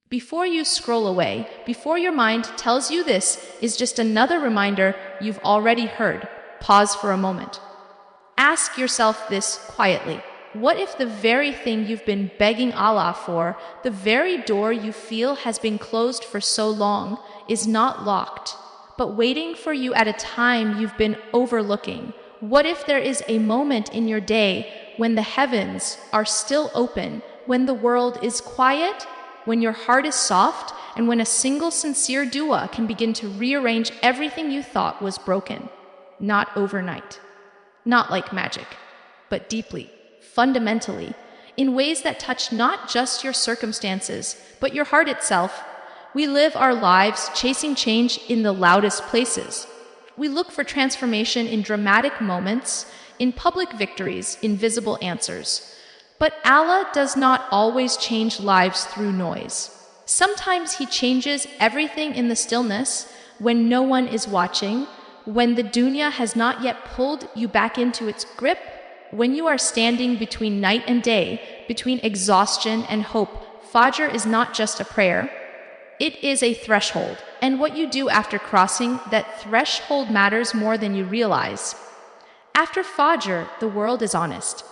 Before you scroll away, before your mind tells you this is just another reminder you've already heard, pause for a moment. Ask yourself this quietly. What if the very thing you've been begging Allah for, the very door you feel has been closed for so long, is not locked, but waiting for you at a time you've been overlooking? What if there is a moment in your day when the heavens are still open, when the world is quiet, when your heart is soft, and when a single sincere dua can begin to rearrange everything you thought was broken? Not overnight, not like magic, but deeply, fundamentally, in ways that touch not just your circumstances, but your heart itself. We live our lives chasing change in the loudest places. We look for transformation in dramatic moments, in public victories, in visible answers. But Allah does not always change lives through noise. Sometimes He changes everything in the stillness, when no one is watching, when the dunya has not yet pulled you back into its grip, when you are standing between night and day, between exhaustion and hope. Fajr is not just a prayer, it is a threshold. And what you do after crossing that threshold matters more than you realize. After Fajr, the world is honest.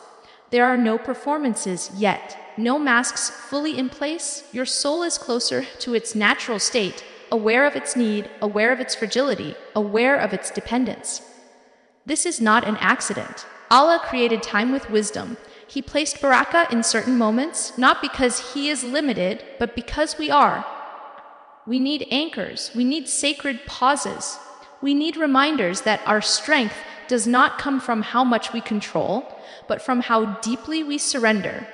There are no performances yet, no masks fully in place. Your soul is closer to its natural state, aware of its need, aware of its fragility, aware of its dependence. This is not an accident. Allah created time with wisdom. He placed barakah in certain moments, not because He is limited, but because we are. We need anchors. We need sacred pauses. We need reminders that our strength does not come from how much we control, but from how deeply we surrender.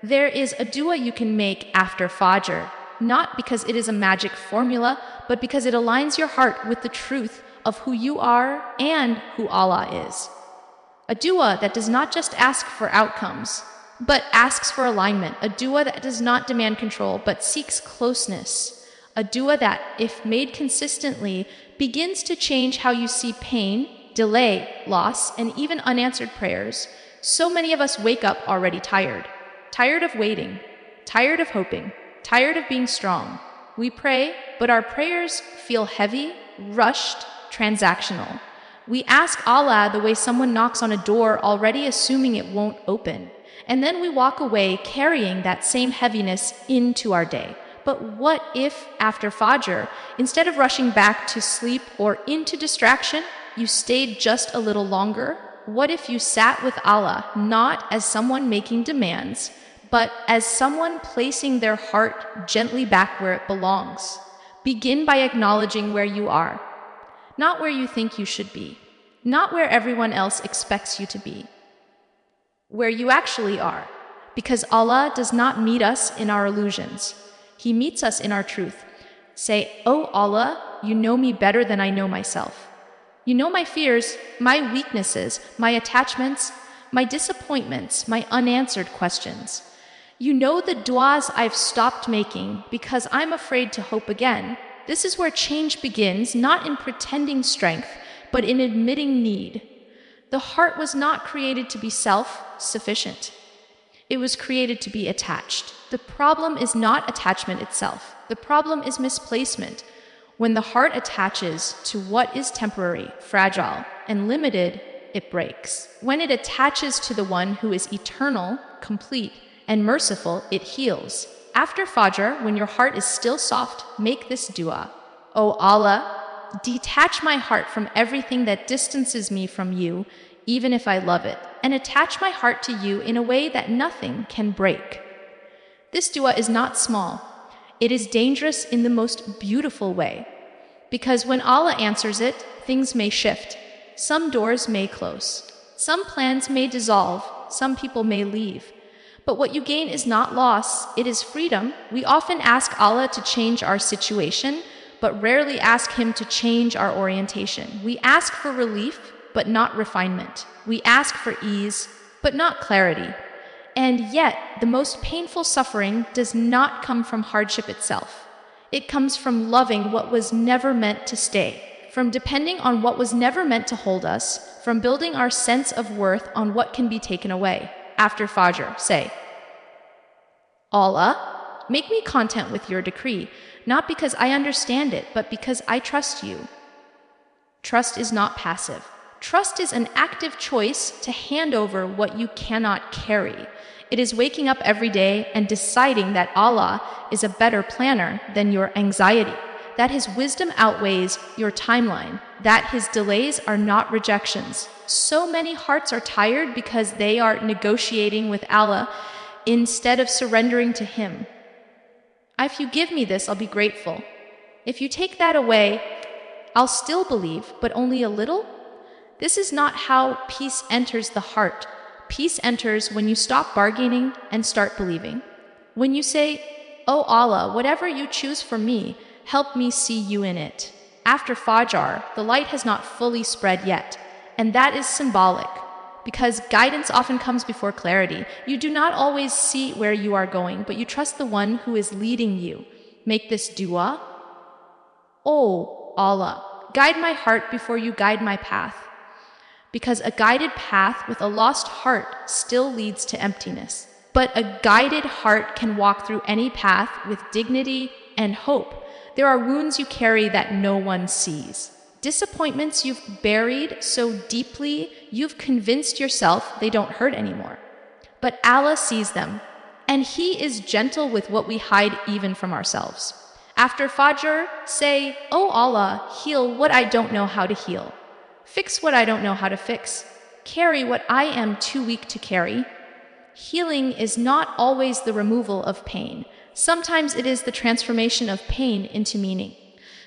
There is a dua you can make after Fajr, not because it is a magic formula, but because it aligns your heart with the truth of who you are and who Allah is. A dua that does not just ask for outcomes, but asks for alignment. A dua that does not demand control, but seeks closeness. A dua that, if made consistently, begins to change how you see pain, delay, loss, and even unanswered prayers. So many of us wake up already tired. Tired of waiting, tired of hoping, tired of being strong. We pray, but our prayers feel heavy, rushed, transactional. We ask Allah the way someone knocks on a door already assuming it won't open. And then we walk away carrying that same heaviness into our day. But what if, after Fajr, instead of rushing back to sleep or into distraction, you stayed just a little longer? What if you sat with Allah not as someone making demands, but as someone placing their heart gently back where it belongs? Begin by acknowledging where you are, not where you think you should be, not where everyone else expects you to be, where you actually are, because Allah does not meet us in our illusions. He meets us in our truth. Say, "Oh Allah, you know me better than I know myself. You know my fears, my weaknesses, my attachments, my disappointments, my unanswered questions. You know the duas I've stopped making because I'm afraid to hope again." This is where change begins, not in pretending strength, but in admitting need. The heart was not created to be self-sufficient. It was created to be attached. The problem is not attachment itself. The problem is misplacement. When the heart attaches to what is temporary, fragile, and limited, it breaks. When it attaches to the one who is eternal, complete, and merciful, it heals. After Fajr, when your heart is still soft, make this dua. "O Allah, detach my heart from everything that distances me from you, even if I love it, and attach my heart to you in a way that nothing can break." This dua is not small. It is dangerous in the most beautiful way. Because when Allah answers it, things may shift. Some doors may close. Some plans may dissolve. Some people may leave. But what you gain is not loss, it is freedom. We often ask Allah to change our situation, but rarely ask Him to change our orientation. We ask for relief, but not refinement. We ask for ease, but not clarity. And yet, the most painful suffering does not come from hardship itself. It comes from loving what was never meant to stay, from depending on what was never meant to hold us, from building our sense of worth on what can be taken away. After Fajr, say, "Allah, make me content with your decree, not because I understand it, but because I trust you. Trust is not passive. Trust is an active choice to hand over what you cannot carry. It is waking up every day and deciding that Allah is a better planner than your anxiety, that His wisdom outweighs your timeline, that His delays are not rejections. So many hearts are tired because they are negotiating with Allah instead of surrendering to Him. If you give me this, I'll be grateful. If you take that away, I'll still believe, but only a little. This is not how peace enters the heart. Peace enters when you stop bargaining and start believing. When you say, "Oh Allah, whatever you choose for me, help me see you in it." After Fajr, the light has not fully spread yet, and that is symbolic, because guidance often comes before clarity. You do not always see where you are going, but you trust the one who is leading you. Make this dua. Oh Allah, guide my heart before you guide my path, because a guided path with a lost heart still leads to emptiness. But a guided heart can walk through any path with dignity and hope. There are wounds you carry that no one sees. Disappointments you've buried so deeply you've convinced yourself they don't hurt anymore. But Allah sees them, and He is gentle with what we hide even from ourselves. After Fajr, say, "Oh Allah, heal what I don't know how to heal. Fix what I don't know how to fix. Carry what I am too weak to carry." Healing is not always the removal of pain. Sometimes it is the transformation of pain into meaning.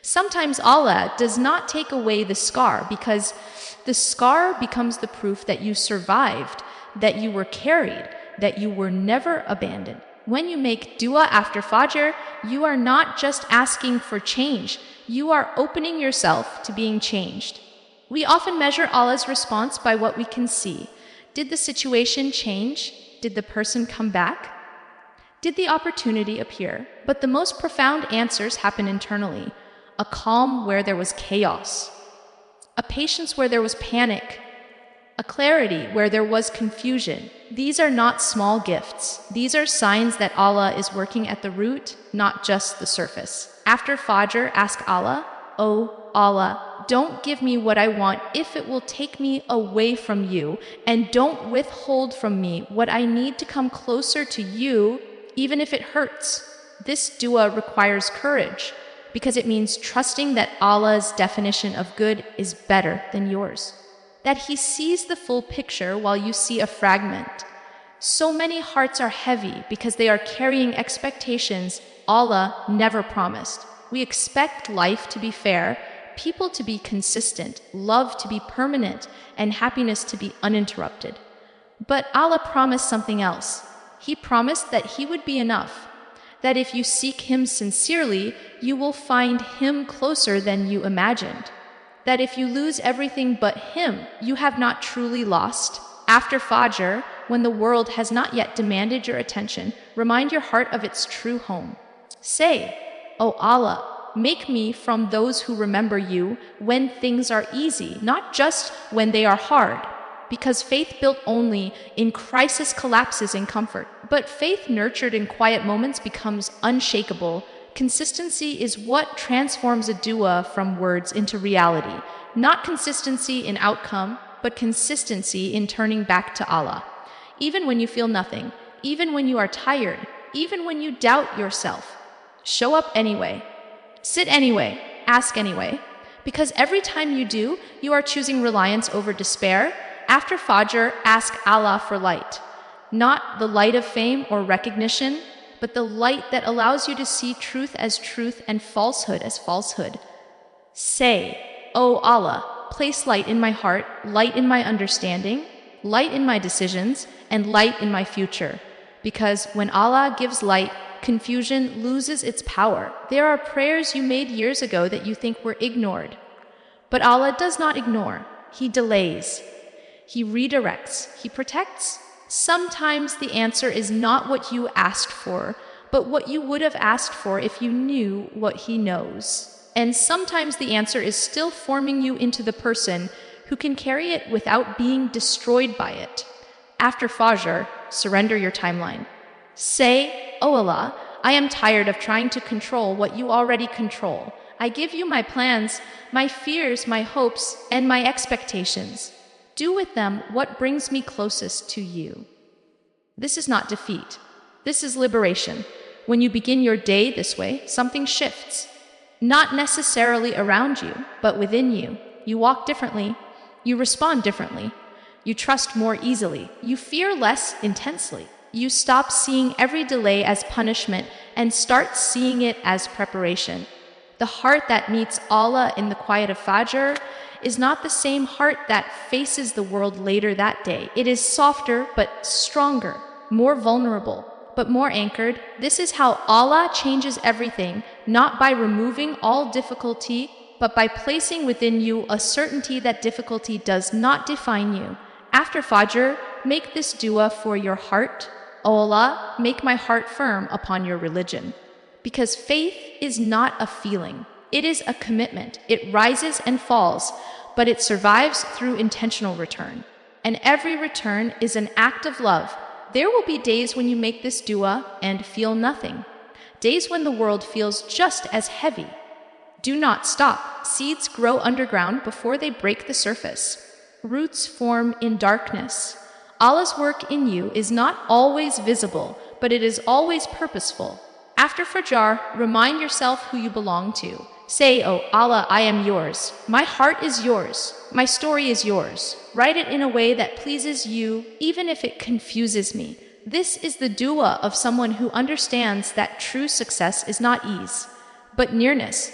Sometimes Allah does not take away the scar because the scar becomes the proof that you survived, that you were carried, that you were never abandoned. When you make dua after Fajr, you are not just asking for change, you are opening yourself to being changed. We often measure Allah's response by what we can see. Did the situation change? Did the person come back? Did the opportunity appear? But the most profound answers happen internally. A calm where there was chaos. A patience where there was panic. A clarity where there was confusion. These are not small gifts. These are signs that Allah is working at the root, not just the surface. After Fajr, ask Allah, "Oh Allah, don't give me what I want if it will take me away from you, and don't withhold from me what I need to come closer to you, even if it hurts." This dua requires courage, because it means trusting that Allah's definition of good is better than yours, that He sees the full picture while you see a fragment. So many hearts are heavy because they are carrying expectations Allah never promised. We expect life to be fair, people to be consistent, love to be permanent, and happiness to be uninterrupted. But Allah promised something else. He promised that He would be enough, that if you seek Him sincerely, you will find Him closer than you imagined, that if you lose everything but Him, you have not truly lost. After Fajr, when the world has not yet demanded your attention, remind your heart of its true home. Say, "Oh Allah, make me from those who remember you when things are easy, not just when they are hard." Because faith built only in crisis collapses in comfort. But faith nurtured in quiet moments becomes unshakable. Consistency is what transforms a dua from words into reality. Not consistency in outcome, but consistency in turning back to Allah. Even when you feel nothing, even when you are tired, even when you doubt yourself, show up anyway. Sit anyway, ask anyway, because every time you do, you are choosing reliance over despair. After Fajr, ask Allah for light, not the light of fame or recognition, but the light that allows you to see truth as truth and falsehood as falsehood. Say, "Oh Allah, place light in my heart, light in my understanding, light in my decisions, and light in my future." Because when Allah gives light, confusion loses its power. There are prayers you made years ago that you think were ignored. But Allah does not ignore. He delays. He redirects. He protects. Sometimes the answer is not what you asked for, but what you would have asked for if you knew what He knows. And sometimes the answer is still forming you into the person who can carry it without being destroyed by it. After Fajr, surrender your timeline. Say, "Oh Allah, I am tired of trying to control what you already control. I give you my plans, my fears, my hopes, and my expectations. Do with them what brings me closest to you. This is not defeat. This is liberation. When you begin your day this way, something shifts. Not necessarily around you, but within you. You walk differently. You respond differently. You trust more easily. You fear less intensely. You stop seeing every delay as punishment and start seeing it as preparation. The heart that meets Allah in the quiet of Fajr is not the same heart that faces the world later that day. It is softer but stronger, more vulnerable but more anchored. This is how Allah changes everything, not by removing all difficulty, but by placing within you a certainty that difficulty does not define you. After Fajr, make this dua for your heart. O Allah, make my heart firm upon your religion. Because faith is not a feeling. It is a commitment. It rises and falls, but it survives through intentional return. And every return is an act of love. There will be days when you make this dua and feel nothing. Days when the world feels just as heavy. Do not stop. Seeds grow underground before they break the surface. Roots form in darkness. Allah's work in you is not always visible, but it is always purposeful. After Fajr, remind yourself who you belong to. Say, "Oh Allah, I am yours. My heart is yours. My story is yours." Write it in a way that pleases you, even if it confuses me. This is the dua of someone who understands that true success is not ease, but nearness.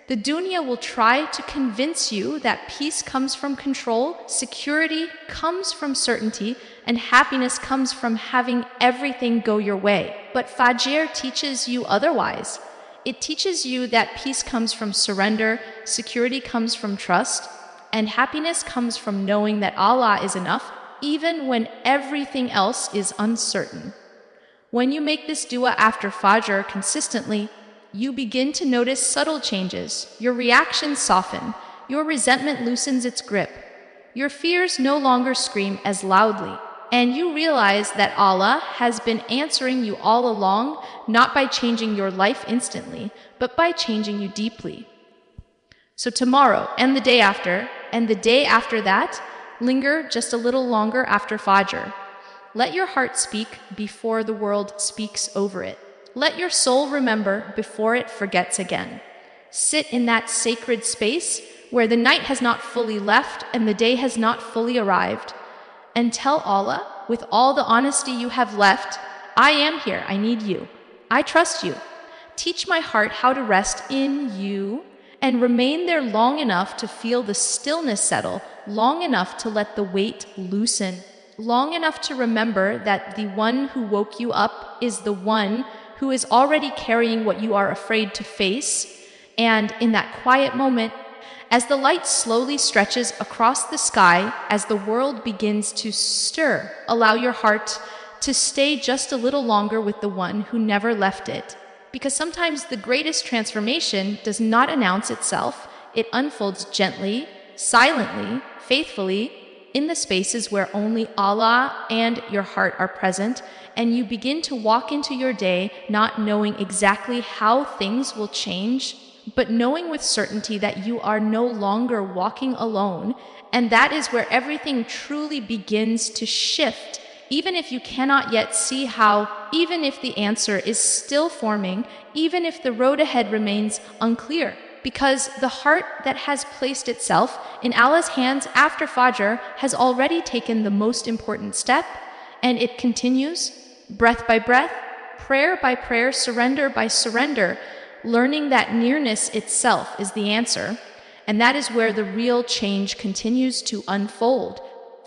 The dunya will try to convince you that peace comes from control, security comes from certainty, and happiness comes from having everything go your way. But Fajr teaches you otherwise. It teaches you that peace comes from surrender, security comes from trust, and happiness comes from knowing that Allah is enough, even when everything else is uncertain. When you make this dua after Fajr consistently, you begin to notice subtle changes. Your reactions soften. Your resentment loosens its grip. Your fears no longer scream as loudly. And you realize that Allah has been answering you all along, not by changing your life instantly, but by changing you deeply. So tomorrow, and the day after that, linger just a little longer after Fajr. Let your heart speak before the world speaks over it. Let your soul remember before it forgets again. Sit in that sacred space where the night has not fully left and the day has not fully arrived. And tell Allah, with all the honesty you have left, I am here, I need you. I trust you. Teach my heart how to rest in you and remain there long enough to feel the stillness settle, long enough to let the weight loosen, long enough to remember that the one who woke you up is the one who is already carrying what you are afraid to face. And in that quiet moment, as the light slowly stretches across the sky, as the world begins to stir, allow your heart to stay just a little longer with the one who never left it. Because sometimes the greatest transformation does not announce itself. It unfolds gently, silently, faithfully, in the spaces where only Allah and your heart are present, and you begin to walk into your day not knowing exactly how things will change, but knowing with certainty that you are no longer walking alone, and that is where everything truly begins to shift, even if you cannot yet see how, even if the answer is still forming, even if the road ahead remains unclear. Because the heart that has placed itself in Allah's hands after Fajr has already taken the most important step, and it continues, breath by breath, prayer by prayer, surrender by surrender, learning that nearness itself is the answer, and that is where the real change continues to unfold.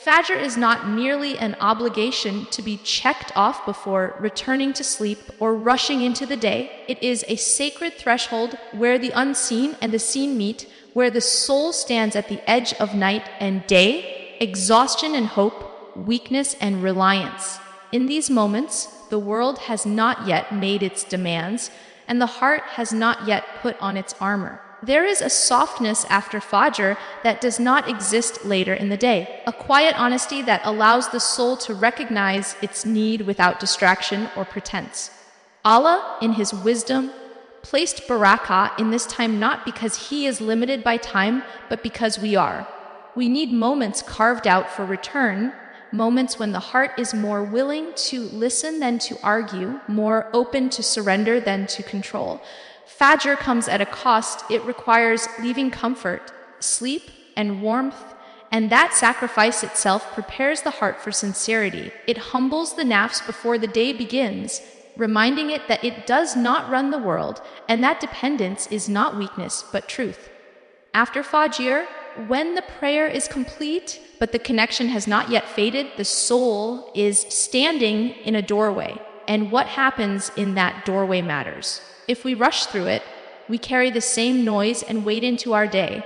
Fajr is not merely an obligation to be checked off before returning to sleep or rushing into the day. It is a sacred threshold where the unseen and the seen meet, where the soul stands at the edge of night and day, exhaustion and hope, weakness and reliance. In these moments, the world has not yet made its demands, and the heart has not yet put on its armor. There is a softness after Fajr that does not exist later in the day, a quiet honesty that allows the soul to recognize its need without distraction or pretense. Allah, in His wisdom, placed barakah in this time not because He is limited by time, but because we are. We need moments carved out for return, moments when the heart is more willing to listen than to argue, more open to surrender than to control. Fajr comes at a cost. It requires leaving comfort, sleep, and warmth, and that sacrifice itself prepares the heart for sincerity. It humbles the nafs before the day begins, reminding it that it does not run the world, and that dependence is not weakness, but truth. After Fajr, when the prayer is complete, but the connection has not yet faded, the soul is standing in a doorway, and what happens in that doorway matters. If we rush through it, we carry the same noise and wade into our day.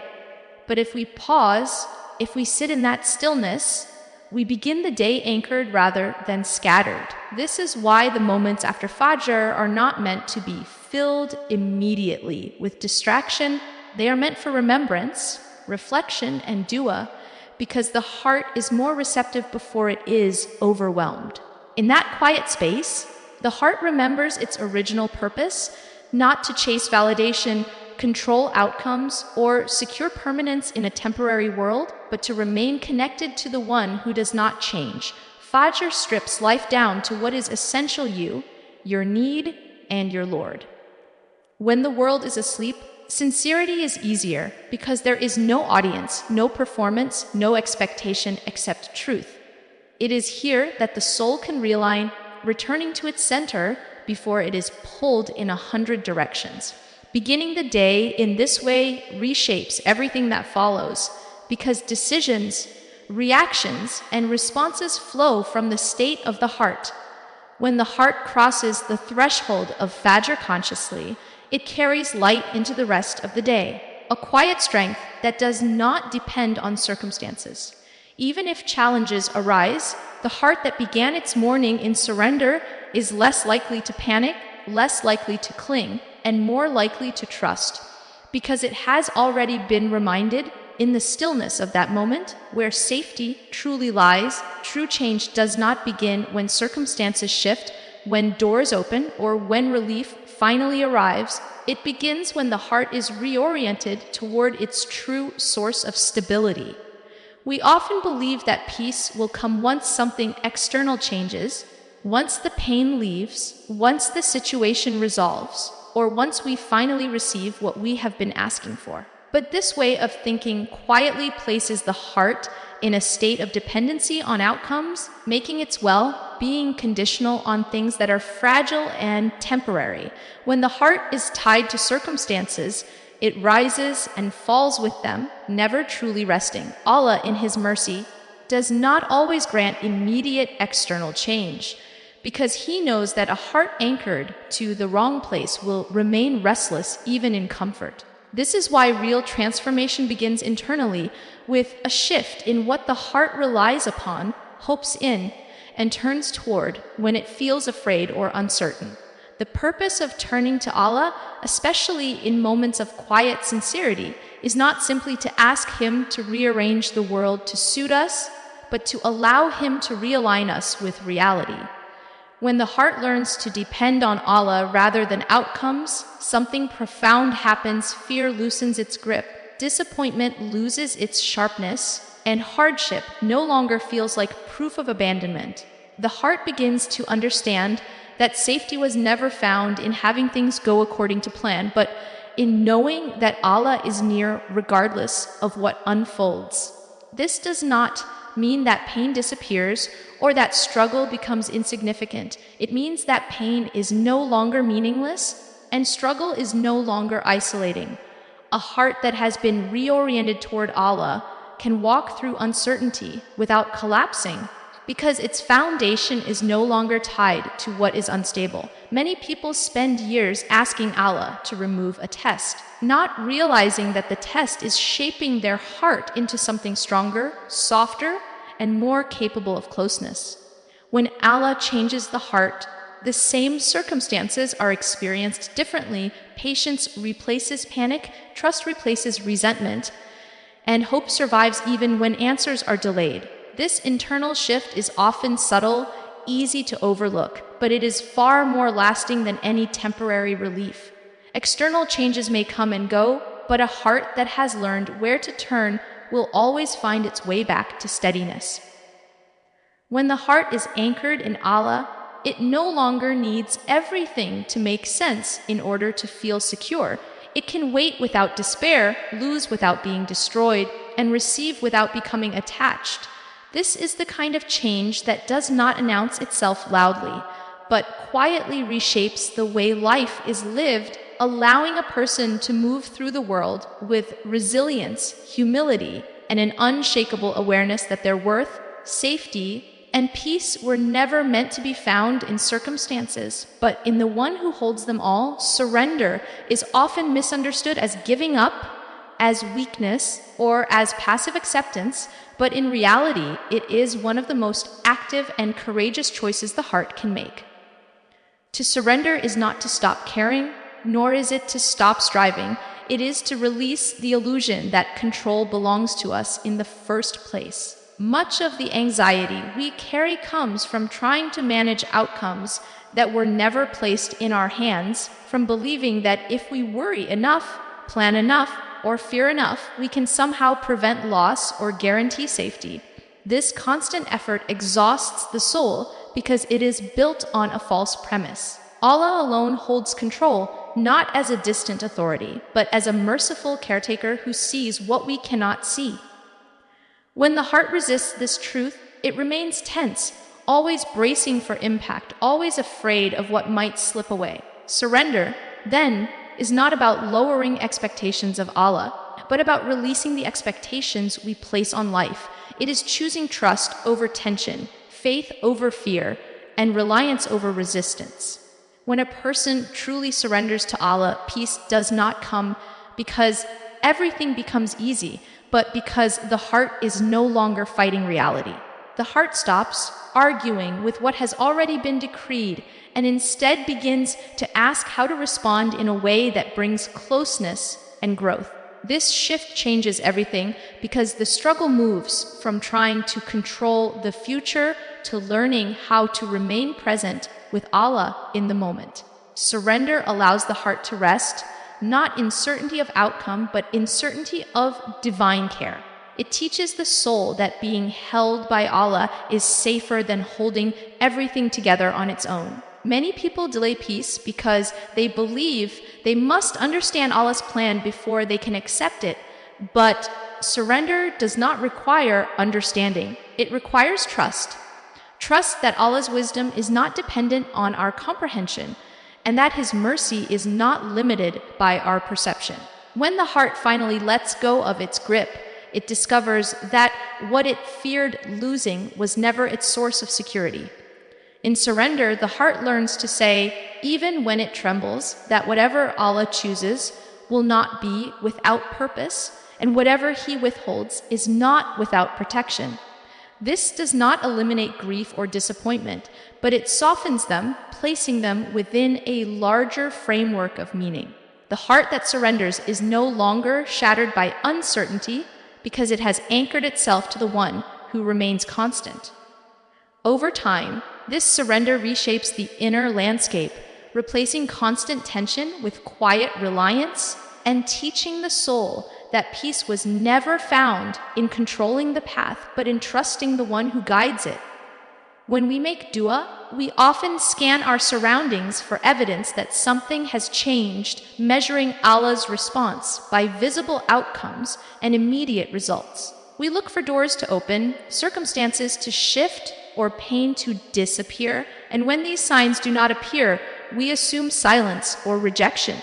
But if we pause, if we sit in that stillness, we begin the day anchored rather than scattered. This is why the moments after Fajr are not meant to be filled immediately with distraction. They are meant for remembrance, reflection, and dua, because the heart is more receptive before it is overwhelmed. In that quiet space, the heart remembers its original purpose, not to chase validation, control outcomes, or secure permanence in a temporary world, but to remain connected to the one who does not change. Fajr strips life down to what is essential: you, your need, and your Lord. When the world is asleep, sincerity is easier because there is no audience, no performance, no expectation except truth. It is here that the soul can realign, returning to its center before it is pulled in 100 directions. Beginning the day in this way reshapes everything that follows, because decisions, reactions, and responses flow from the state of the heart. When the heart crosses the threshold of Fajr consciously, it carries light into the rest of the day, a quiet strength that does not depend on circumstances. Even if challenges arise, the heart that began its morning in surrender is less likely to panic, less likely to cling, and more likely to trust, because it has already been reminded in the stillness of that moment where safety truly lies. True change does not begin when circumstances shift, when doors open, or when relief finally arrives. It begins when the heart is reoriented toward its true source of stability. We often believe that peace will come once something external changes, once the pain leaves, once the situation resolves, or once we finally receive what we have been asking for. But this way of thinking quietly places the heart in a state of dependency on outcomes, making its well-being conditional on things that are fragile and temporary. When the heart is tied to circumstances, it rises and falls with them, never truly resting. Allah, in His mercy, does not always grant immediate external change, because He knows that a heart anchored to the wrong place will remain restless even in comfort. This is why real transformation begins internally, with a shift in what the heart relies upon, hopes in, and turns toward when it feels afraid or uncertain. The purpose of turning to Allah, especially in moments of quiet sincerity, is not simply to ask Him to rearrange the world to suit us, but to allow Him to realign us with reality. When the heart learns to depend on Allah rather than outcomes, something profound happens. Fear loosens its grip, disappointment loses its sharpness, and hardship no longer feels like proof of abandonment. The heart begins to understand that safety was never found in having things go according to plan, but in knowing that Allah is near regardless of what unfolds. This does not mean that pain disappears or that struggle becomes insignificant. It means that pain is no longer meaningless and struggle is no longer isolating. A heart that has been reoriented toward Allah can walk through uncertainty without collapsing, because its foundation is no longer tied to what is unstable. Many people spend years asking Allah to remove a test, not realizing that the test is shaping their heart into something stronger, softer, and more capable of closeness. When Allah changes the heart, the same circumstances are experienced differently. Patience replaces panic, trust replaces resentment, and hope survives even when answers are delayed. This internal shift is often subtle, easy to overlook, but it is far more lasting than any temporary relief. External changes may come and go, but a heart that has learned where to turn will always find its way back to steadiness. When the heart is anchored in Allah, it no longer needs everything to make sense in order to feel secure. It can wait without despair, lose without being destroyed, and receive without becoming attached. This is the kind of change that does not announce itself loudly, but quietly reshapes the way life is lived, allowing a person to move through the world with resilience, humility, and an unshakable awareness that their worth, safety, and peace were never meant to be found in circumstances, but in the one who holds them all. Surrender is often misunderstood as giving up, as weakness, or as passive acceptance, but in reality, it is one of the most active and courageous choices the heart can make. To surrender is not to stop caring, nor is it to stop striving. It is to release the illusion that control belongs to us in the first place. Much of the anxiety we carry comes from trying to manage outcomes that were never placed in our hands, from believing that if we worry enough, plan enough, or fear enough, we can somehow prevent loss or guarantee safety. This constant effort exhausts the soul because it is built on a false premise. Allah alone holds control, not as a distant authority, but as a merciful caretaker who sees what we cannot see. When the heart resists this truth, it remains tense, always bracing for impact, always afraid of what might slip away. Surrender, then, is not about lowering expectations of Allah, but about releasing the expectations we place on life. It is choosing trust over tension, faith over fear, and reliance over resistance. When a person truly surrenders to Allah, peace does not come because everything becomes easy, but because the heart is no longer fighting reality. The heart stops arguing with what has already been decreed and instead begins to ask how to respond in a way that brings closeness and growth. This shift changes everything because the struggle moves from trying to control the future to learning how to remain present with Allah in the moment. Surrender allows the heart to rest, not in certainty of outcome, but in certainty of divine care. It teaches the soul that being held by Allah is safer than holding everything together on its own. Many people delay peace because they believe they must understand Allah's plan before they can accept it. But surrender does not require understanding. It requires trust. Trust that Allah's wisdom is not dependent on our comprehension, and that His mercy is not limited by our perception. When the heart finally lets go of its grip, it discovers that what it feared losing was never its source of security. In surrender, the heart learns to say, even when it trembles, that whatever Allah chooses will not be without purpose, and whatever He withholds is not without protection. This does not eliminate grief or disappointment, but it softens them, placing them within a larger framework of meaning. The heart that surrenders is no longer shattered by uncertainty because it has anchored itself to the one who remains constant. Over time, this surrender reshapes the inner landscape, replacing constant tension with quiet reliance and teaching the soul that peace was never found in controlling the path, but in trusting the one who guides it. When we make dua, we often scan our surroundings for evidence that something has changed, measuring Allah's response by visible outcomes and immediate results. We look for doors to open, circumstances to shift, or pain to disappear, and when these signs do not appear, we assume silence or rejection.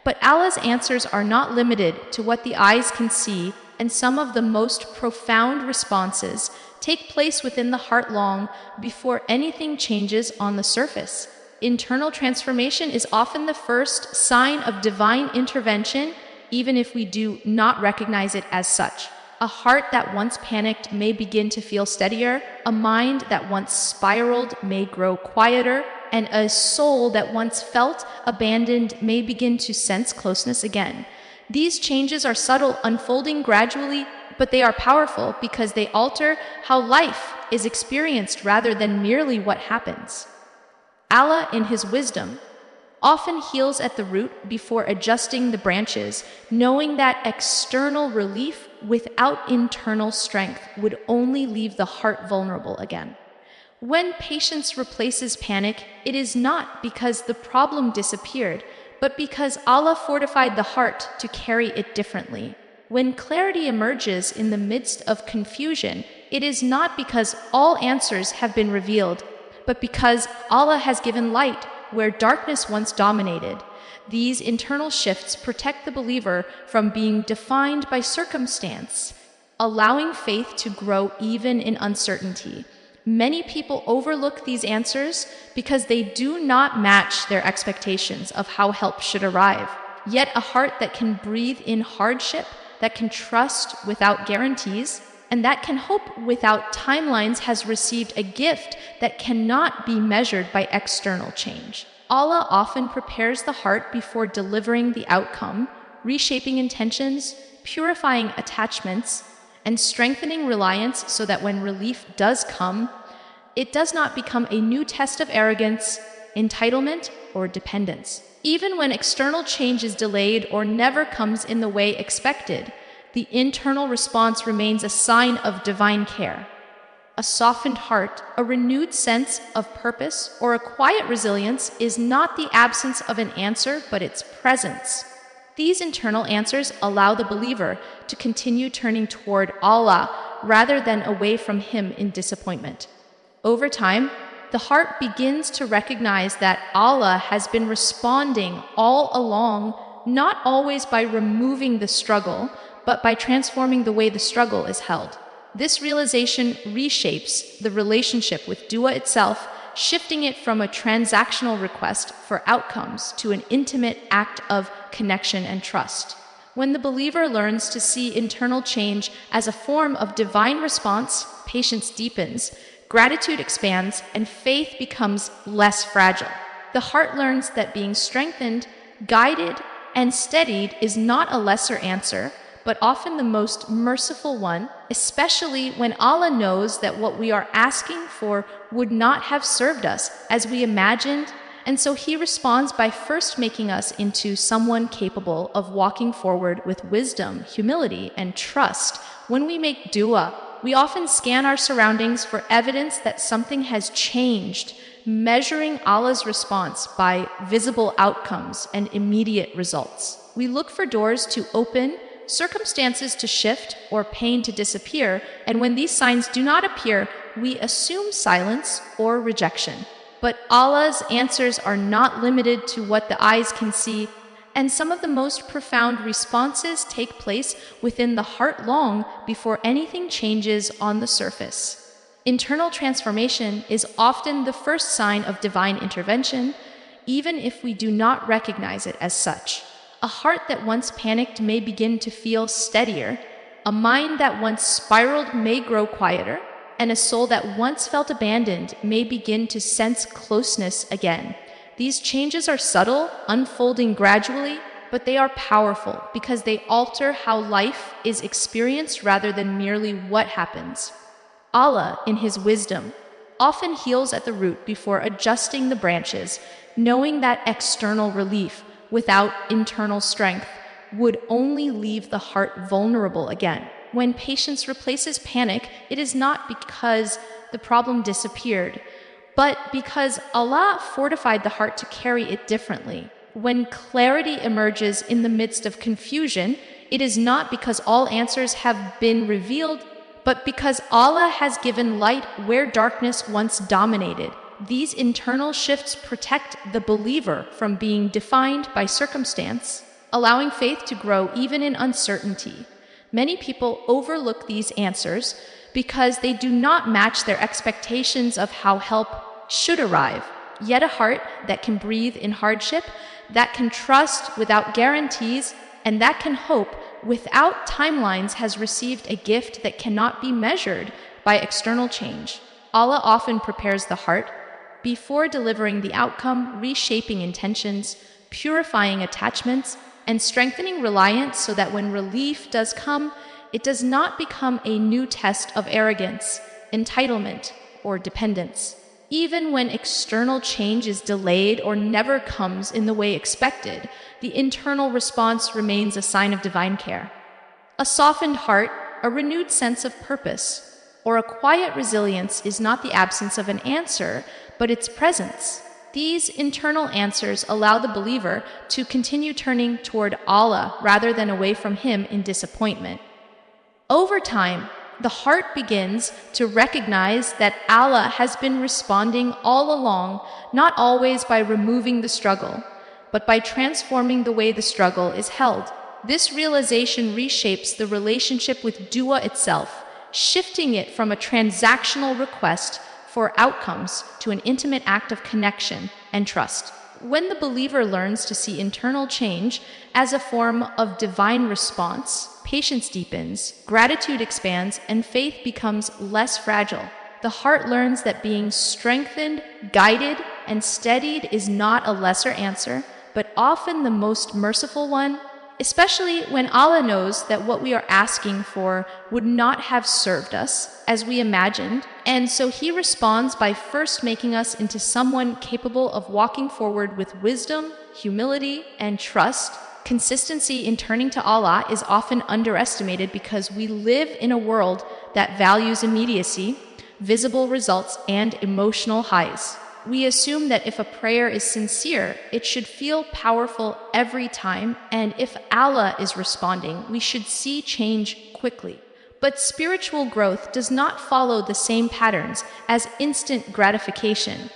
But Allah's answers are not limited to what the eyes can see, and some of the most profound responses take place within the heart long before anything changes on the surface. Internal transformation is often the first sign of divine intervention, even if we do not recognize it as such. A heart that once panicked may begin to feel steadier, a mind that once spiraled may grow quieter, and a soul that once felt abandoned may begin to sense closeness again. These changes are subtle, unfolding gradually, but they are powerful because they alter how life is experienced rather than merely what happens. Allah, in His wisdom, often heals at the root before adjusting the branches, knowing that external relief without internal strength would only leave the heart vulnerable again. When patience replaces panic, it is not because the problem disappeared, but because Allah fortified the heart to carry it differently. When clarity emerges in the midst of confusion, it is not because all answers have been revealed, but because Allah has given light where darkness once dominated. These internal shifts protect the believer from being defined by circumstance, allowing faith to grow even in uncertainty. Many people overlook these answers because they do not match their expectations of how help should arrive. Yet a heart that can breathe in hardship, that can trust without guarantees, and that can hope without timelines has received a gift that cannot be measured by external change. Allah often prepares the heart before delivering the outcome, reshaping intentions, purifying attachments, and strengthening reliance so that when relief does come, it does not become a new test of arrogance, entitlement, or dependence. Even when external change is delayed or never comes in the way expected, the internal response remains a sign of divine care. A softened heart, a renewed sense of purpose, or a quiet resilience is not the absence of an answer, but its presence. These internal answers allow the believer to continue turning toward Allah rather than away from Him in disappointment. Over time, the heart begins to recognize that Allah has been responding all along, not always by removing the struggle, but by transforming the way the struggle is held. This realization reshapes the relationship with dua itself, shifting it from a transactional request for outcomes to an intimate act of connection and trust. When the believer learns to see internal change as a form of divine response, patience deepens, gratitude expands, and faith becomes less fragile. The heart learns that being strengthened, guided, and steadied is not a lesser answer, but often the most merciful one, especially when Allah knows that what we are asking for would not have served us as we imagined, and so He responds by first making us into someone capable of walking forward with wisdom, humility, and trust. When we make dua, we often scan our surroundings for evidence that something has changed, measuring Allah's response by visible outcomes and immediate results. We look for doors to open, circumstances to shift, or pain to disappear, and when these signs do not appear, we assume silence or rejection. But Allah's answers are not limited to what the eyes can see, and some of the most profound responses take place within the heart long before anything changes on the surface. Internal transformation is often the first sign of divine intervention, even if we do not recognize it as such. A heart that once panicked may begin to feel steadier, a mind that once spiraled may grow quieter, and a soul that once felt abandoned may begin to sense closeness again. These changes are subtle, unfolding gradually, but they are powerful because they alter how life is experienced rather than merely what happens. Allah, in His wisdom, often heals at the root before adjusting the branches, knowing that external relief without internal strength would only leave the heart vulnerable again. When patience replaces panic, it is not because the problem disappeared, but because Allah fortified the heart to carry it differently. When clarity emerges in the midst of confusion, it is not because all answers have been revealed, but because Allah has given light where darkness once dominated. These internal shifts protect the believer from being defined by circumstance, allowing faith to grow even in uncertainty. Many people overlook these answers because they do not match their expectations of how help should arrive. Yet a heart that can breathe in hardship, that can trust without guarantees, and that can hope without timelines has received a gift that cannot be measured by external change. Allah often prepares the heart before delivering the outcome, reshaping intentions, purifying attachments, and strengthening reliance so that when relief does come, It does not become a new test of arrogance, entitlement, or dependence. Even when external change is delayed or never comes in the way expected, the internal response remains a sign of divine care. A softened heart, a renewed sense of purpose, or a quiet resilience is not the absence of an answer, but its presence. These internal answers allow the believer to continue turning toward Allah rather than away from Him in disappointment. Over time, the heart begins to recognize that Allah has been responding all along, not always by removing the struggle, but by transforming the way the struggle is held. This realization reshapes the relationship with dua itself, shifting it from a transactional request for outcomes to an intimate act of connection and trust. When the believer learns to see internal change as a form of divine response, patience deepens, gratitude expands, and faith becomes less fragile. The heart learns that being strengthened, guided, and steadied is not a lesser answer, but often the most merciful one, especially when Allah knows that what we are asking for would not have served us as we imagined, and so He responds by first making us into someone capable of walking forward with wisdom, humility, and trust. Consistency in turning to Allah is often underestimated because we live in a world that values immediacy, visible results, and emotional highs. We assume that if a prayer is sincere, it should feel powerful every time, and if Allah is responding, we should see change quickly. But spiritual growth does not follow the same patterns as instant gratification.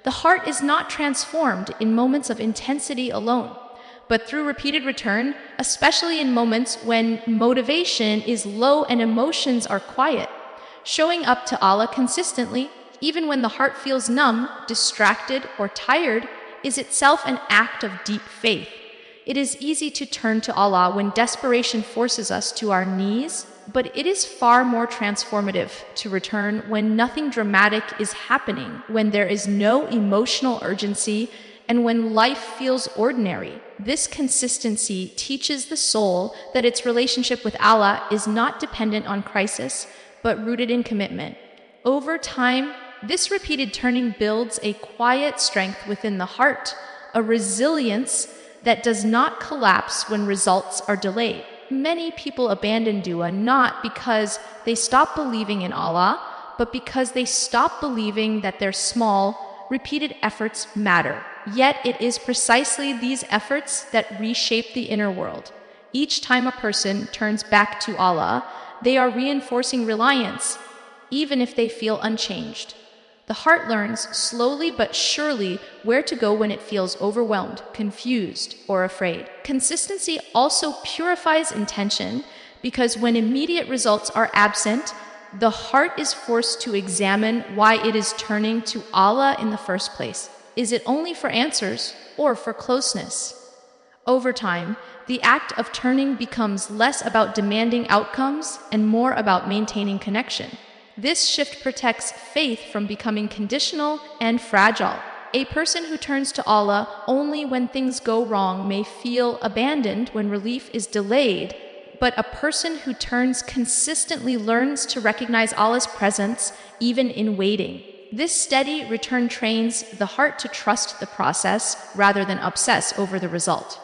The heart is not transformed in moments of intensity alone, but through repeated return, especially in moments when motivation is low and emotions are quiet. Showing up to Allah consistently, even when the heart feels numb, distracted, or tired, is itself an act of deep faith. It is easy to turn to Allah when desperation forces us to our knees, but it is far more transformative to return when nothing dramatic is happening, when there is no emotional urgency, and when life feels ordinary. This consistency teaches the soul that its relationship with Allah is not dependent on crisis, but rooted in commitment. Over time, this repeated turning builds a quiet strength within the heart, a resilience that does not collapse when results are delayed. Many people abandon dua not because they stop believing in Allah, but because they stop believing that their small, repeated efforts matter. Yet it is precisely these efforts that reshape the inner world. Each time a person turns back to Allah, they are reinforcing reliance, even if they feel unchanged. The heart learns slowly but surely where to go when it feels overwhelmed, confused, or afraid. Consistency also purifies intention because when immediate results are absent, the heart is forced to examine why it is turning to Allah in the first place. Is it only for answers or for closeness? Over time, the act of turning becomes less about demanding outcomes and more about maintaining connection. This shift protects faith from becoming conditional and fragile. A person who turns to Allah only when things go wrong may feel abandoned when relief is delayed, but a person who turns consistently learns to recognize Allah's presence even in waiting. This steady return trains the heart to trust the process rather than obsess over the result.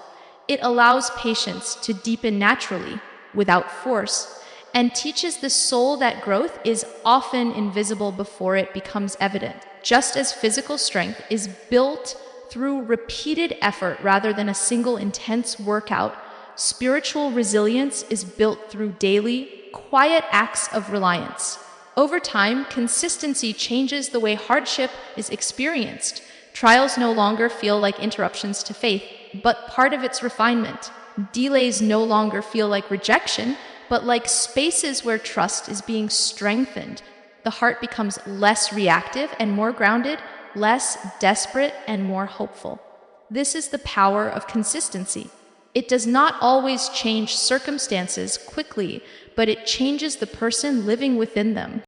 It allows patience to deepen naturally, without force, and teaches the soul that growth is often invisible before it becomes evident. Just as physical strength is built through repeated effort rather than a single intense workout, spiritual resilience is built through daily, quiet acts of reliance. Over time, consistency changes the way hardship is experienced. Trials no longer feel like interruptions to faith, but part of its refinement. Delays no longer feel like rejection, but like spaces where trust is being strengthened. The heart becomes less reactive and more grounded, less desperate and more hopeful. This is the power of consistency. It does not always change circumstances quickly, but it changes the person living within them.